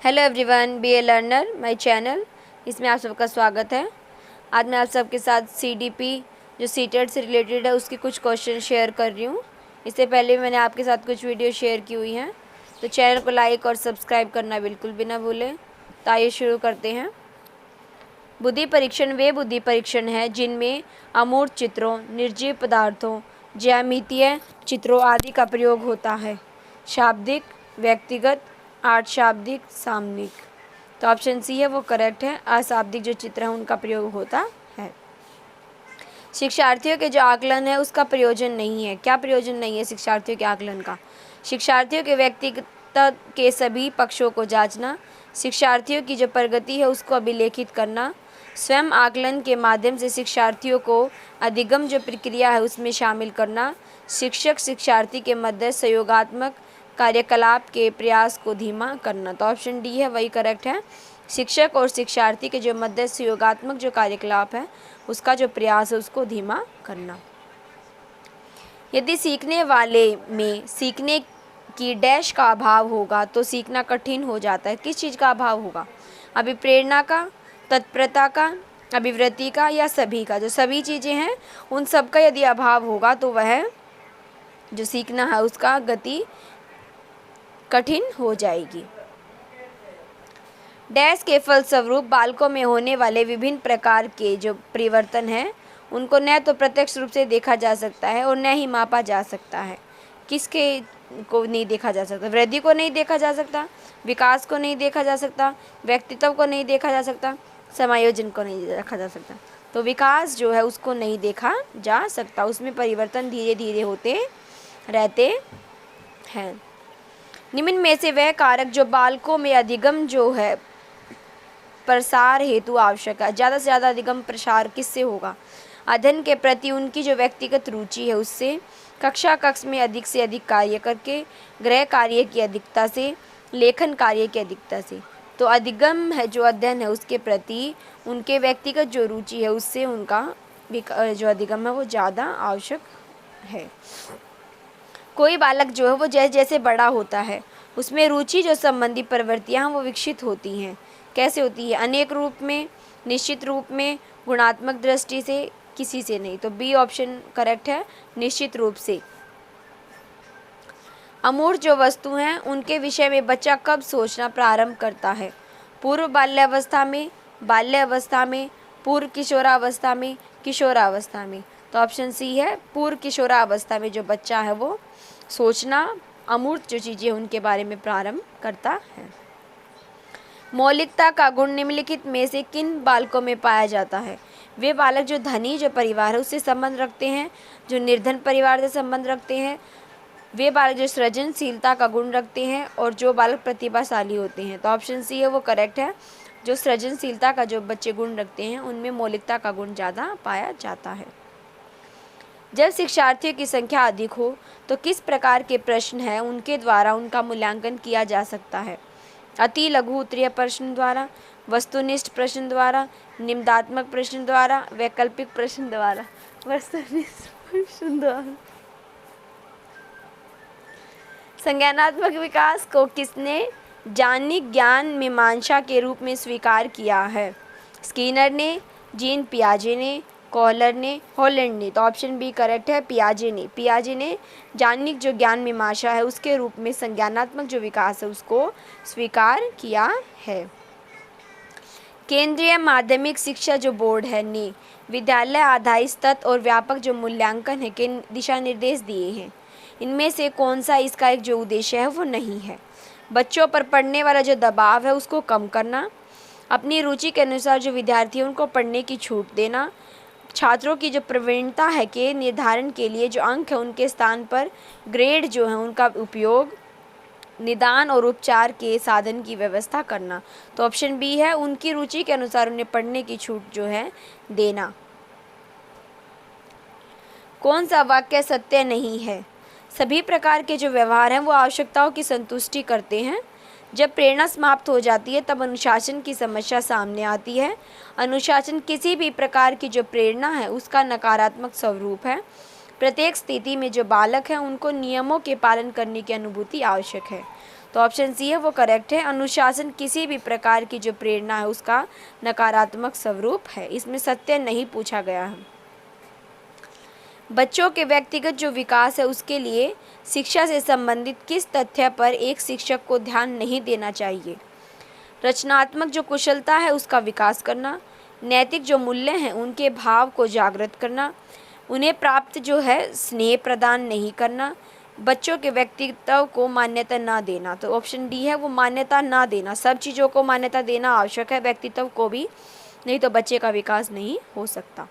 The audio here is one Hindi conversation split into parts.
Hello everyone, be a learner my channel, इसमें आप सबका स्वागत है। आज मैं आप सबके साथ सीडीपी जो सीटेट से रिलेटेड है उसके कुछ क्वेश्चन शेयर कर रही हूँ। इससे पहले मैंने आपके साथ कुछ वीडियो शेयर की हुई हैं, तो चैनल को लाइक और सब्सक्राइब करना बिल्कुल भी ना भूलें। तो आइए शुरू करते हैं। बुद्धि परीक्षण वे बुद्धि परीक्षण है जिनमें अमूर्त चित्रों, निर्जीव पदार्थों, ज्यामितीय चित्रों आदि का प्रयोग होता है। शाब्दिक, व्यक्तिगत, आठ शाब्दिक, सामयिक। तो ऑप्शन सी है वो करेक्ट है। अशाब्दिक जो चित्र है उनका प्रयोग होता है। शिक्षार्थियों के जो आकलन है उसका प्रयोजन नहीं है। क्या प्रयोजन नहीं है शिक्षार्थियों के आकलन का? शिक्षार्थियों के व्यक्तिगत के सभी पक्षों को जांचना, शिक्षार्थियों की जो प्रगति है उसको अभिलेखित करना, स्वयं आकलन के माध्यम से शिक्षार्थियों को अधिगम जो प्रक्रिया है उसमें शामिल करना, शिक्षक शिक्षार्थी के मध्य सहयोगात्मक कार्यकलाप के प्रयास को धीमा करना। तो ऑप्शन डी है वही करेक्ट है। शिक्षक और शिक्षार्थी के जो मध्य सहयोगात्मक जो कार्यकलाप है उसका जो प्रयास है उसको धीमा करना। यदि सीखने वाले में सीखने की डैश का अभाव होगा तो सीखना कठिन हो जाता है। किस चीज़ का अभाव होगा? अभिप्रेरणा का, तत्परता का, अभिवृत्ति का, या सभी का? जो सभी चीज़ें हैं उन सब का यदि अभाव होगा तो वह जो सीखना है उसका गति कठिन हो जाएगी। डैश के फलस्वरूप बालकों में होने वाले विभिन्न प्रकार के जो परिवर्तन हैं उनको न तो प्रत्यक्ष रूप से देखा जा सकता है और न ही मापा जा सकता है। किसके को नहीं देखा जा सकता? वृद्धि को नहीं देखा जा सकता, विकास को नहीं देखा जा सकता, व्यक्तित्व को नहीं देखा जा सकता, समायोजन को नहीं देखा जा सकता। तो विकास जो है उसको नहीं देखा जा सकता, उसमें परिवर्तन धीरे धीरे होते रहते हैं। निम्न में से वह कारक जो बालकों में अधिगम जो है प्रसार हेतु आवश्यक है। ज़्यादा से ज़्यादा अधिगम प्रसार किससे होगा? अध्ययन के प्रति उनकी जो व्यक्तिगत रुचि है उससे, कक्षा कक्ष में अधिक से अधिक कार्य करके, गृह कार्य की अधिकता से, लेखन कार्य की अधिकता से। तो अधिगम है जो अध्ययन है उसके प्रति उनके व्यक्तिगत जो रुचि है उससे उनका जो अधिगम है वो ज़्यादा आवश्यक है। कोई बालक जो है वो जैसे जैसे बड़ा होता है उसमें रुचि जो संबंधी प्रवृत्तियाँ वो विकसित होती हैं। कैसे होती है? अनेक रूप में, निश्चित रूप में, गुणात्मक दृष्टि से, किसी से नहीं। तो बी ऑप्शन करेक्ट है, निश्चित रूप से। अमूर्त जो वस्तु हैं उनके विषय में बच्चा कब सोचना प्रारंभ करता है? पूर्व बाल्यावस्था में, बाल्यावस्था में, पूर्व किशोरावस्था में, किशोरावस्था में। तो ऑप्शन सी है, पूर्व किशोरावस्था में जो बच्चा है वो सोचना, अमूर्त जो चीज़ें उनके बारे में प्रारंभ करता है। मौलिकता का गुण निम्नलिखित में से किन बालकों में पाया जाता है? वे बालक जो धनी जो परिवार है उससे संबंध रखते हैं, जो निर्धन परिवार से संबंध रखते हैं, वे बालक जो सृजनशीलता का गुण रखते हैं, और जो बालक प्रतिभाशाली होते हैं। तो ऑप्शन सी है वो करेक्ट है। जो सृजनशीलता का जो बच्चे गुण रखते हैं उनमें मौलिकता का गुण ज़्यादा पाया जाता है। जब शिक्षार्थियों की संख्या अधिक हो तो किस प्रकार के प्रश्न हैं उनके द्वारा उनका मूल्यांकन किया जा सकता है? अति लघु उत्तरीय प्रश्न द्वारा, वस्तुनिष्ठ प्रश्न द्वारा, निम्नात्मक प्रश्न द्वारा, वैकल्पिक प्रश्न द्वारा। वस्तुनिष्ठ प्रश्न द्वारा। संज्ञानात्मक विकास को किसने जानिक ज्ञान मीमांसा के रूप में स्वीकार किया है? स्किनर ने, जीन पियाजे ने, कॉलर ने, हॉलैंड ने। तो ऑप्शन बी करेक्ट है, पियाजे ने। पियाजे ने जानिक जो ज्ञान मीमांसा है उसके रूप में संज्ञानात्मक जो विकास है उसको स्वीकार किया है। केंद्रीय माध्यमिक शिक्षा जो बोर्ड है ने विद्यालय आधारित सतत और व्यापक जो मूल्यांकन है के दिशा निर्देश दिए हैं। इनमें से कौन सा इसका एक जो उद्देश्य है वो नहीं है? बच्चों पर पढ़ने वाला जो दबाव है उसको कम करना, अपनी रुचि के अनुसार जो विद्यार्थी हैं उनको पढ़ने की छूट देना, छात्रों की जो प्रवीणता है के निर्धारण के लिए जो अंक है उनके स्थान पर ग्रेड जो है उनका उपयोग, निदान और उपचार के साधन की व्यवस्था करना। तो ऑप्शन बी है, उनकी रुचि के अनुसार उन्हें पढ़ने की छूट जो है देना। कौन सा वाक्य सत्य नहीं है? सभी प्रकार के जो व्यवहार हैं वो आवश्यकताओं की संतुष्टि करते हैं। जब प्रेरणा समाप्त हो जाती है तब अनुशासन की समस्या सामने आती है। अनुशासन किसी भी प्रकार की जो प्रेरणा है उसका नकारात्मक स्वरूप है। प्रत्येक स्थिति में जो बालक हैं उनको नियमों के पालन करने की अनुभूति आवश्यक है। तो ऑप्शन सी है वो करेक्ट है। अनुशासन किसी भी प्रकार की जो प्रेरणा है उसका नकारात्मक स्वरूप है, इसमें सत्य नहीं पूछा गया है। बच्चों के व्यक्तिगत जो विकास है उसके लिए शिक्षा से संबंधित किस तथ्य पर एक शिक्षक को ध्यान नहीं देना चाहिए? रचनात्मक जो कुशलता है उसका विकास करना, नैतिक जो मूल्य हैं उनके भाव को जागृत करना, उन्हें प्राप्त जो है स्नेह प्रदान नहीं करना, बच्चों के व्यक्तित्व को मान्यता ना देना। तो ऑप्शन डी है वो मान्यता ना देना। सब चीज़ों को मान्यता देना आवश्यक है, व्यक्तित्व को भी, नहीं तो बच्चे का विकास नहीं हो सकता।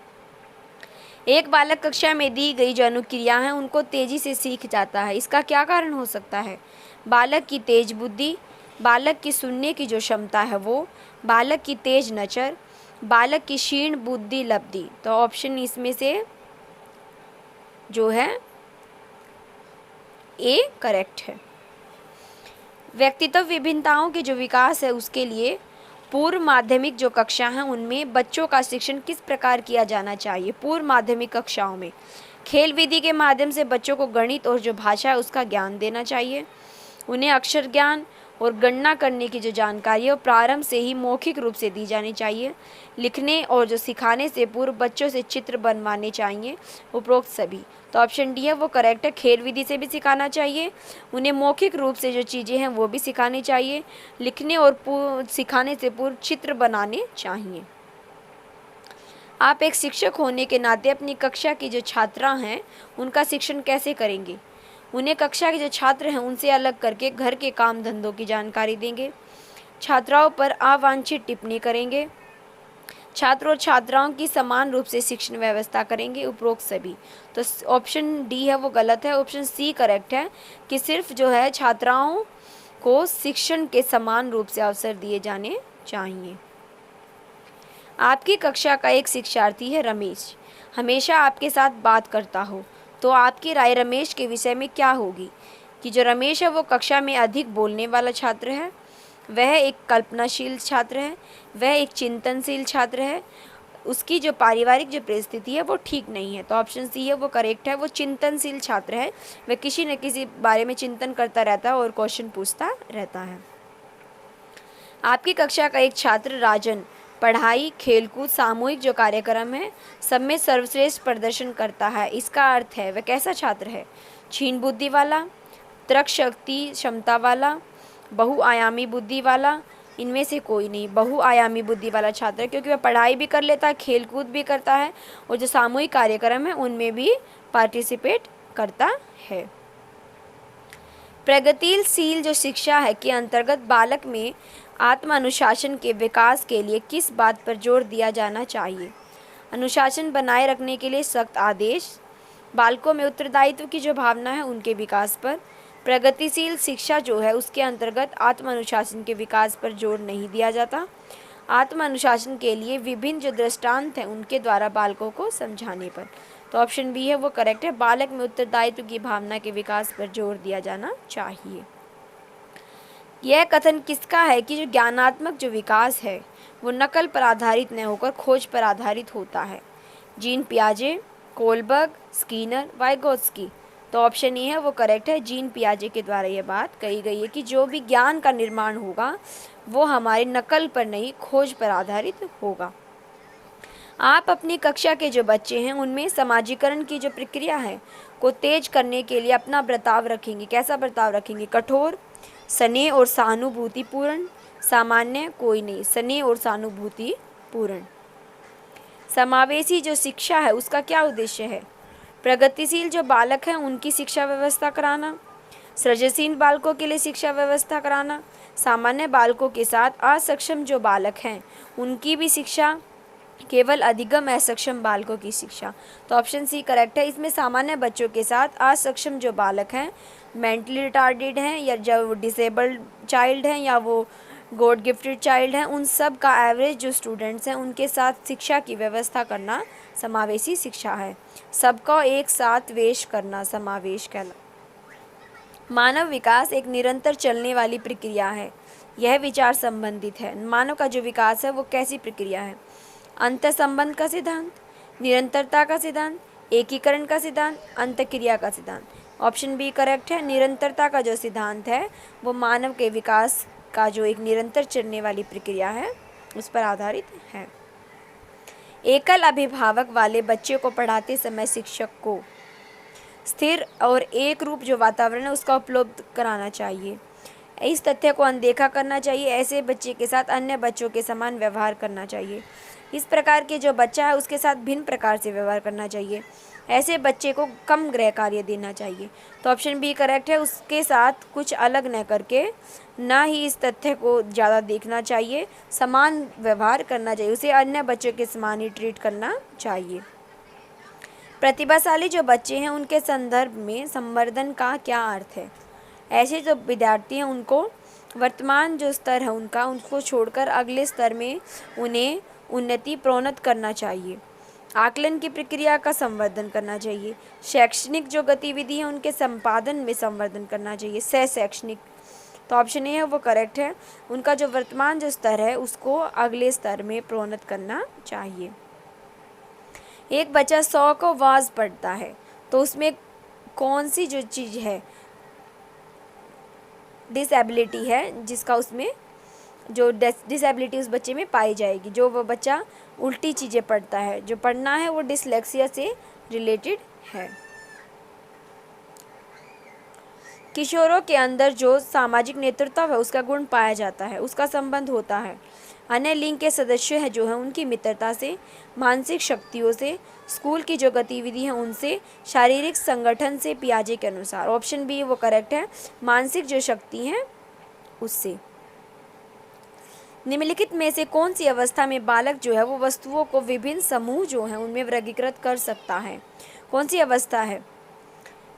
एक बालक कक्षा में दी गई जो अनुक्रिया हैं उनको तेजी से सीख जाता है, इसका क्या कारण हो सकता है? बालक की तेज बुद्धि, बालक की सुनने की जो क्षमता है वो, बालक की तेज नज़र, बालक की क्षीण बुद्धि लब्धि। तो ऑप्शन इसमें से जो है ए करेक्ट है। व्यक्तित्व विभिन्नताओं के जो विकास है उसके लिए पूर्व माध्यमिक जो कक्षा हैं उनमें बच्चों का शिक्षण किस प्रकार किया जाना चाहिए? पूर्व माध्यमिक कक्षाओं में खेल विधि के माध्यम से बच्चों को गणित और जो भाषा है उसका ज्ञान देना चाहिए। उन्हें अक्षर ज्ञान और गणना करने की जो जानकारी है वो प्रारंभ से ही मौखिक रूप से दी जानी चाहिए। लिखने और जो सिखाने से पूर्व बच्चों से चित्र बनवाने चाहिए, उपरोक्त सभी। तो ऑप्शन डी है वो करेक्ट है। खेल विधि से भी सिखाना चाहिए, उन्हें मौखिक रूप से जो चीज़ें हैं वो भी सिखानी चाहिए, लिखने और सिखाने से पूर्व चित्र बनाने चाहिए। आप एक शिक्षक होने के नाते अपनी कक्षा की जो छात्रा हैं उनका शिक्षण कैसे करेंगे? उन्हें कक्षा के जो छात्र हैं उनसे अलग करके घर के काम धंधों की जानकारी देंगे, छात्राओं पर अवांछित टिप्पणी करेंगे, छात्रों और छात्राओं की समान रूप से शिक्षण व्यवस्था करेंगे, उपरोक्त सभी। तो ऑप्शन डी है वो गलत है। ऑप्शन सी करेक्ट है कि सिर्फ जो है छात्राओं को शिक्षण के समान रूप से अवसर दिए जाने चाहिए। आपकी कक्षा का एक शिक्षार्थी है रमेश, हमेशा आपके साथ बात करता हो, तो आपकी राय रमेश के विषय में क्या होगी? कि जो रमेश है वो कक्षा में अधिक बोलने वाला छात्र है, वह एक कल्पनाशील छात्र है, वह एक चिंतनशील छात्र है, उसकी जो पारिवारिक जो परिस्थिति है वो ठीक नहीं है। तो ऑप्शन सी है वो करेक्ट है। वो चिंतनशील छात्र है, वह किसी न किसी बारे में चिंतन करता रहता है और क्वेश्चन पूछता रहता है। आपकी कक्षा का एक छात्र राजन पढ़ाई, खेलकूद, सामूहिक जो कार्यक्रम है सब में सर्वश्रेष्ठ प्रदर्शन करता है, इसका अर्थ है वह कैसा छात्र है? क्षीण बुद्धि वाला, तर्क शक्ति क्षमता वाला, बहुआयामी बुद्धि वाला, इनमें से कोई नहीं। बहुआयामी बुद्धि वाला छात्र है क्योंकि वह पढ़ाई भी कर लेता है, खेलकूद भी करता है और जो सामूहिक कार्यक्रम है उनमें भी पार्टिसिपेट करता है। प्रगतिशील जो शिक्षा है के अंतर्गत बालक में आत्म अनुशासन के विकास के लिए किस बात पर जोर दिया जाना चाहिए? अनुशासन बनाए रखने के लिए सख्त आदेश, बालकों में उत्तरदायित्व की जो भावना है उनके विकास पर। प्रगतिशील शिक्षा जो है उसके अंतर्गत आत्म अनुशासन के विकास पर जोर नहीं दिया जाता। आत्म अनुशासन के लिए विभिन्न जो दृष्टांत हैं उनके द्वारा बालकों को समझाने पर। तो ऑप्शन बी है वो करेक्ट है। बालक में उत्तरदायित्व की भावना के विकास पर जोर दिया जाना चाहिए। यह कथन किसका है कि जो ज्ञानात्मक जो विकास है वो नकल पर आधारित न होकर खोज पर आधारित होता है? जीन पियाजे, कोलबर्ग, स्कीनर, वाइगोत्स्की। तो ऑप्शन ए है वो करेक्ट है। जीन पियाजे के द्वारा यह बात कही गई है कि जो भी ज्ञान का निर्माण होगा वो हमारी नकल पर नहीं खोज पर आधारित होगा। आप अपनी कक्षा के जो बच्चे हैं उनमें समाजीकरण की जो प्रक्रिया है को तेज करने के लिए अपना बर्ताव रखेंगे। कैसा बर्ताव रखेंगे? कठोर, स्नेह और सहानुभूति पूर्ण, सामान्य, कोई नहीं। स्नेह और सहानुभूति पूर्ण। समावेशी जो शिक्षा है उसका क्या उद्देश्य है? प्रगतिशील जो बालक हैं उनकी शिक्षा व्यवस्था कराना, सृजनशील बालकों के लिए शिक्षा व्यवस्था कराना, सामान्य बालकों के साथ असक्षम जो बालक हैं उनकी भी शिक्षा, केवल अधिगम असक्षम बालकों की शिक्षा। तो ऑप्शन सी करेक्ट है। इसमें सामान्य बच्चों के साथ असक्षम जो बालक हैं, मेंटली रिटार्डेड हैं या जो डिसेबल्ड चाइल्ड हैं या वो गॉड गिफ्टेड चाइल्ड हैं, उन सब का एवरेज जो स्टूडेंट्स हैं उनके साथ शिक्षा की व्यवस्था करना समावेशी शिक्षा है। सबको एक साथ वेश करना समावेश कहला। मानव विकास एक निरंतर चलने वाली प्रक्रिया है, यह विचार संबंधित है। मानव का जो विकास है वो कैसी प्रक्रिया है? अंतर संबंध का सिद्धांत, निरंतरता का सिद्धांत, एकीकरण का सिद्धांत, अंतक्रिया का सिद्धांत। ऑप्शन बी करेक्ट है। निरंतरता का जो सिद्धांत है वो मानव के विकास का जो एक निरंतर चलने वाली प्रक्रिया है उस पर आधारित है। एकल अभिभावक वाले बच्चे को पढ़ाते समय शिक्षक को स्थिर और एक रूप जो वातावरण है उसका उपलब्ध कराना चाहिए। इस तथ्य को अनदेखा करना चाहिए। ऐसे बच्चे के साथ अन्य बच्चों के समान व्यवहार करना चाहिए। इस प्रकार के जो बच्चा है उसके साथ भिन्न प्रकार से व्यवहार करना चाहिए। ऐसे बच्चे को कम गृह कार्य देना चाहिए। तो ऑप्शन बी करेक्ट है। उसके साथ कुछ अलग न करके ना ही इस तथ्य को ज़्यादा देखना चाहिए, समान व्यवहार करना चाहिए, उसे अन्य बच्चों के समान ही ट्रीट करना चाहिए। प्रतिभाशाली जो बच्चे हैं उनके संदर्भ में संवर्धन का क्या अर्थ है? ऐसे जो विद्यार्थी हैं उनको वर्तमान जो स्तर है उनको छोड़कर अगले स्तर में उन्हें उन्नति प्रोन्नत करना चाहिए। आकलन की प्रक्रिया का संवर्धन करना चाहिए। शैक्षणिक जो गतिविधि है उनके संपादन में संवर्धन करना चाहिए। सह शैक्षणिक, तो ऑप्शन ए है वो करेक्ट है। उनका जो वर्तमान जो स्तर है उसको अगले स्तर में प्रोन्नत करना चाहिए। एक बच्चा 100 को वाज पढ़ता है तो उसमें कौन सी जो चीज़ है डिसेबिलिटी है जिसका उसमें जो डिसेबिलिटी उस बच्चे में पाई जाएगी। जो वो बच्चा उल्टी चीज़ें पढ़ता है, जो पढ़ना है वो डिसलेक्सिया से रिलेटेड है। किशोरों के अंदर जो सामाजिक नेतृत्व है उसका गुण पाया जाता है, उसका संबंध होता है अन्य लिंग के सदस्य हैं जो हैं उनकी मित्रता से, मानसिक शक्तियों से, स्कूल की जो गतिविधि है उनसे, शारीरिक संगठन से पियाजे के अनुसार। ऑप्शन बी वो करेक्ट है, मानसिक जो शक्ति है उससे। निम्नलिखित में से कौन सी अवस्था में बालक जो है वो वस्तुओं को विभिन्न समूह जो हैं उनमें वर्गीकृत कर सकता है? कौन सी अवस्था है?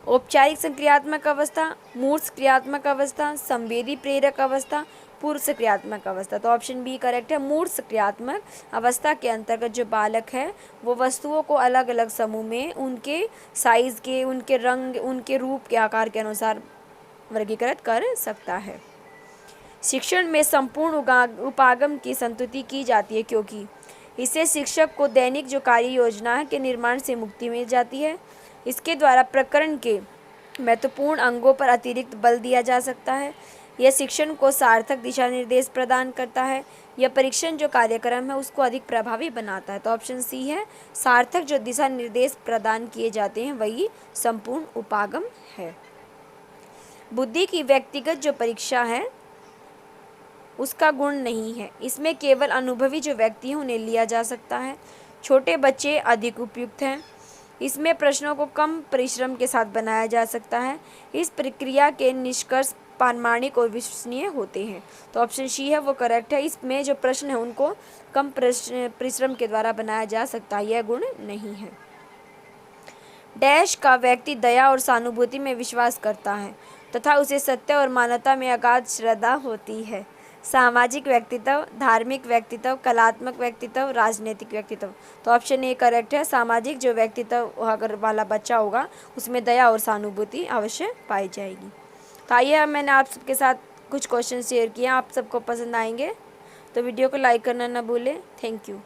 औपचारिक संक्रियात्मक अवस्था, मूर्त क्रियात्मक अवस्था, संवेदी प्रेरक अवस्था, पूर्व सक्रियात्मक अवस्था। तो ऑप्शन बी करेक्ट है। मूर्त सक्रियात्मक अवस्था के अंतर्गत जो बालक है वो वस्तुओं को अलग अलग समूह में उनके साइज के, उनके रंग, उनके रूप के आकार के अनुसार वर्गीकृत कर सकता है। शिक्षण में संपूर्ण उपागम की संतुति की जाती है क्योंकि इससे शिक्षक को दैनिक जो कार्य योजना के निर्माण से मुक्ति मिल जाती है। इसके द्वारा प्रकरण के महत्वपूर्ण अंगों पर अतिरिक्त बल दिया जा सकता है। यह शिक्षण को सार्थक दिशा निर्देश प्रदान करता है। यह परीक्षण जो कार्यक्रम है उसको अधिक प्रभावी बनाता है। तो ऑप्शन सी है, सार्थक जो दिशा निर्देश प्रदान किए जाते हैं वही संपूर्ण उपागम है। बुद्धि की व्यक्तिगत जो परीक्षा है उसका गुण नहीं है, इसमें केवल अनुभवी जो व्यक्ति हैं उन्हें लिया जा सकता है। छोटे बच्चे अधिक उपयुक्त हैं, इसमें प्रश्नों को कम परिश्रम के साथ बनाया जा सकता है। इस प्रक्रिया के निष्कर्ष प्रामाणिक और विश्वसनीय होते हैं। तो ऑप्शन सी है वो करेक्ट है। इसमें जो प्रश्न है उनको कम परिश्रम के द्वारा बनाया जा सकता है, यह गुण नहीं है। डैश का व्यक्ति दया और सहानुभूति में विश्वास करता है तथा उसे सत्य और मानवता में अगाध श्रद्धा होती है। सामाजिक व्यक्तित्व, धार्मिक व्यक्तित्व, कलात्मक व्यक्तित्व, राजनीतिक व्यक्तित्व। तो ऑप्शन ए करेक्ट है। सामाजिक जो व्यक्तित्व अगर वाला बच्चा होगा उसमें दया और सहानुभूति अवश्य पाई जाएगी। तो आइए मैंने आप सबके साथ कुछ क्वेश्चन शेयर किए, आप सबको पसंद आएंगे तो वीडियो को लाइक करना ना भूलें। Thank you.